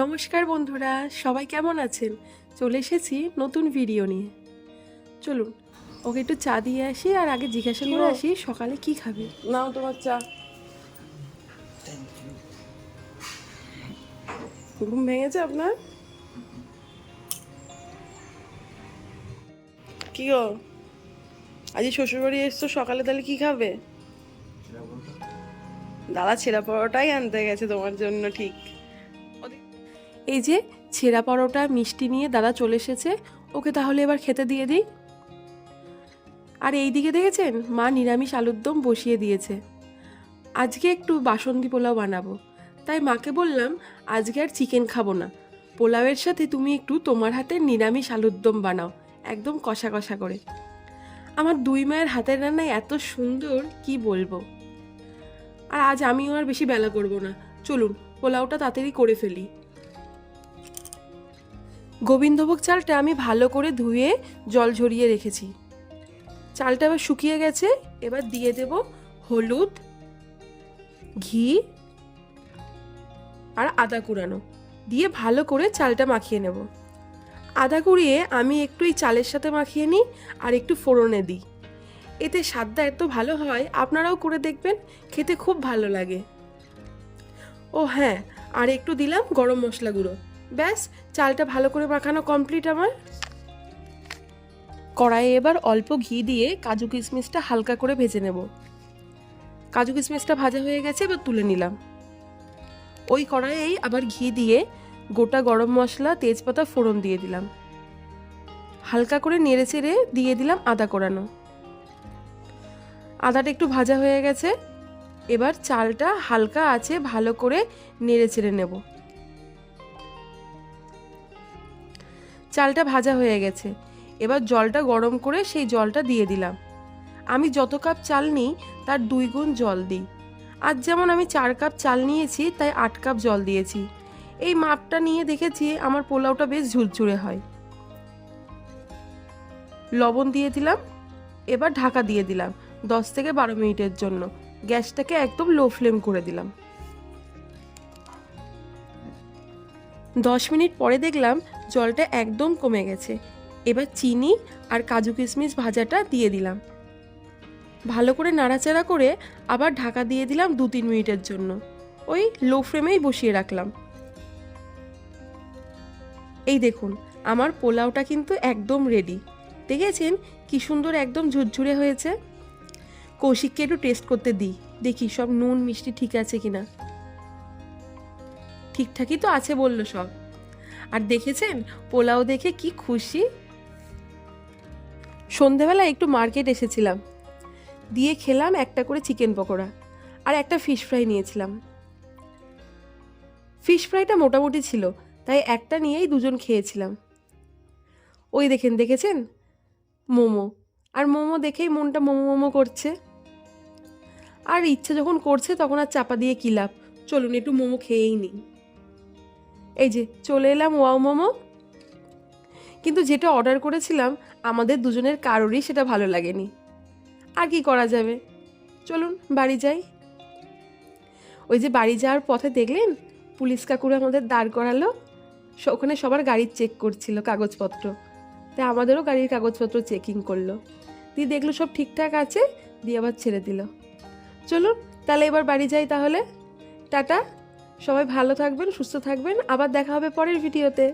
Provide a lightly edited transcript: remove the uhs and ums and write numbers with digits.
নমস্কার বন্ধুরা, সবাই কেমন আছেন? চলে এসেছি নতুন ভিডিও নিয়ে। চলুন ওকে একটু চা দিয়ে আসি, আর আগে জিজ্ঞাসা করে আসি সকালে কি খাবে। নাও তোমার চা। ঘুম ভেঙেছে আপনার? কি গো, আজই শ্বশুরবাড়ি এসছো, সকালে তাহলে কি খাবে? দাদা ছেঁড়া পরোটাই আনতে গেছে তোমার জন্য। ঠিক, এই যে ছেঁড়া পরোটা মিষ্টি নিয়ে দাদা চলে এসেছে, ওকে তাহলে এবার খেতে দিয়ে দিই। আর এই দিকে দেখেছেন, মা নিরামিষ আলুর দম বসিয়ে দিয়েছে। আজকে একটু বাসন্তী পোলাও বানাবো, তাই মাকে বললাম আজকে আর চিকেন খাবো না, পোলাওয়ের সাথে তুমি একটু তোমার হাতের নিরামিষ আলুর দম বানাও, একদম কষা কষা করে। আমার দুই মায়ের হাতের রান্নায় এত সুন্দর, কি বলবো। আর আজ আমিও আর বেশি বেলা করব না, চলুন পোলাওটা তাড়াতাড়ি করে ফেলি। গোবিন্দভোগ চালটা আমি ভালো করে ধুয়ে জল ঝরিয়ে রেখেছি। চালটা এবার শুকিয়ে গেছে, এবার দিয়ে দেব হলুদ, ঘি আর আদা কুড়ানো, দিয়ে ভালো করে চালটা মাখিয়ে নেব। আদা কুড়িয়ে আমি একটু এই চালের সাথে মাখিয়ে নিই আর একটু ফোড়নে দিই, এতে স্বাদটা এত ভালো হয়, আপনারাও করে দেখবেন, খেতে খুব ভালো লাগে। ও হ্যাঁ, আর একটু দিলাম গরম মশলা গুঁড়ো। ব্যাস, চালটা ভালো করে মাখানো কমপ্লিট আমার। কড়াইয়ে এবার অল্প ঘি দিয়ে কাজু কিশমিশটা হালকা করে ভেজে নেব। কাজু কিশমিশটা ভাজা হয়ে গেছে, এবার তুলে নিলাম। ওই কড়াইয়েই আবার ঘি দিয়ে গোটা গরম মশলা, তেজপাতা ফোড়ন দিয়ে দিলাম। হালকা করে নেড়ে চেড়ে দিয়ে দিলাম আদা কোড়ানো। আদাটা একটু ভাজা হয়ে গেছে, এবার চালটা হালকা আছে ভালো করে নেড়ে চেড়ে নেব। চালটা ভাজা হয়ে গেছে, এবার জলটা গরম করে সেই জলটা দিয়ে দিলাম। আমি যত কাপ চাল নিই তার 2 গুণ জল দিই। আজ যেমন আমি 4 কাপ চাল নিয়েছি, তাই 8 কাপ জল দিয়েছি। এই মাপটা নিয়ে দেখেছি আমার পোলাওটা বেশ ঝুরঝুরে হয়। লবণ দিয়ে দিলাম, এবার ঢাকা দিয়ে দিলাম 10 থেকে 12 মিনিটের জন্য। গ্যাসটাকে একদম লো ফ্লেম করে দিলাম। 10 মিনিট পরে দেখলাম জলটা একদম কমে গেছে। এবার চিনি আর কাজু কিশমিশ ভাজাটা দিয়ে দিলাম। ভালো করে নাড়াচাড়া করে আবার ঢাকা দিয়ে দিলাম 2-3 মিনিটের জন্য। ওই লো ফ্লেমেই বসিয়ে রাখলাম। এই দেখুন, আমার পোলাওটা কিন্তু একদম রেডি। দেখেছেন কি সুন্দর একদম ঝুরঝুরে হয়েছে। কৌশিককে একটু টেস্ট করতে দিই, দেখি সব নুন মিষ্টি ঠিক আছে কিনা। ঠিকঠাকই তো আছে বললো সব। আর দেখেছেন পোলাও দেখে কি খুশি। সন্ধেবেলা একটু মার্কেট এসেছিলাম, দিয়ে খেলাম একটা করে চিকেন পকোড়া আর একটা ফিশ ফ্রাই নিয়েছিলাম। ফিশ ফ্রাইটা মোটামুটি ছিল, তাই একটা নিয়েই দুজন খেয়েছিলাম। ওই দেখেছেন মোমো, আর মোমো দেখেই মনটা মোমো মোমো করছে। আর ইচ্ছে যখন করছে তখন আর চাপা দিয়ে কি লাভ, চলুন একটু মোমো খেয়েই নিই। এই যে চলে এলাম ওয়াও মোমো। কিন্তু যেটা অর্ডার করেছিলাম আমাদের দুজনের কারোরই সেটা ভালো লাগেনি। আর কি করা যাবে, চলুন বাড়ি যাই। ওই যে বাড়ি যাওয়ার পথে দেখলেন পুলিশ কাকুরা আমাদের দাঁড় করালো, ওখানে সবার গাড়ির চেক করছিল কাগজপত্র, তাই আমাদেরও গাড়ির কাগজপত্র চেকিং করলো, দিয়ে দেখলো সব ঠিকঠাক আছে, দিয়ে আবার ছেড়ে দিল। চলুন তাহলে এবার বাড়ি যাই তাহলে। টাটা, সবাই ভালো থাকবেন, সুস্থ থাকবেন, আবার দেখা হবে পরের ভিডিওতে।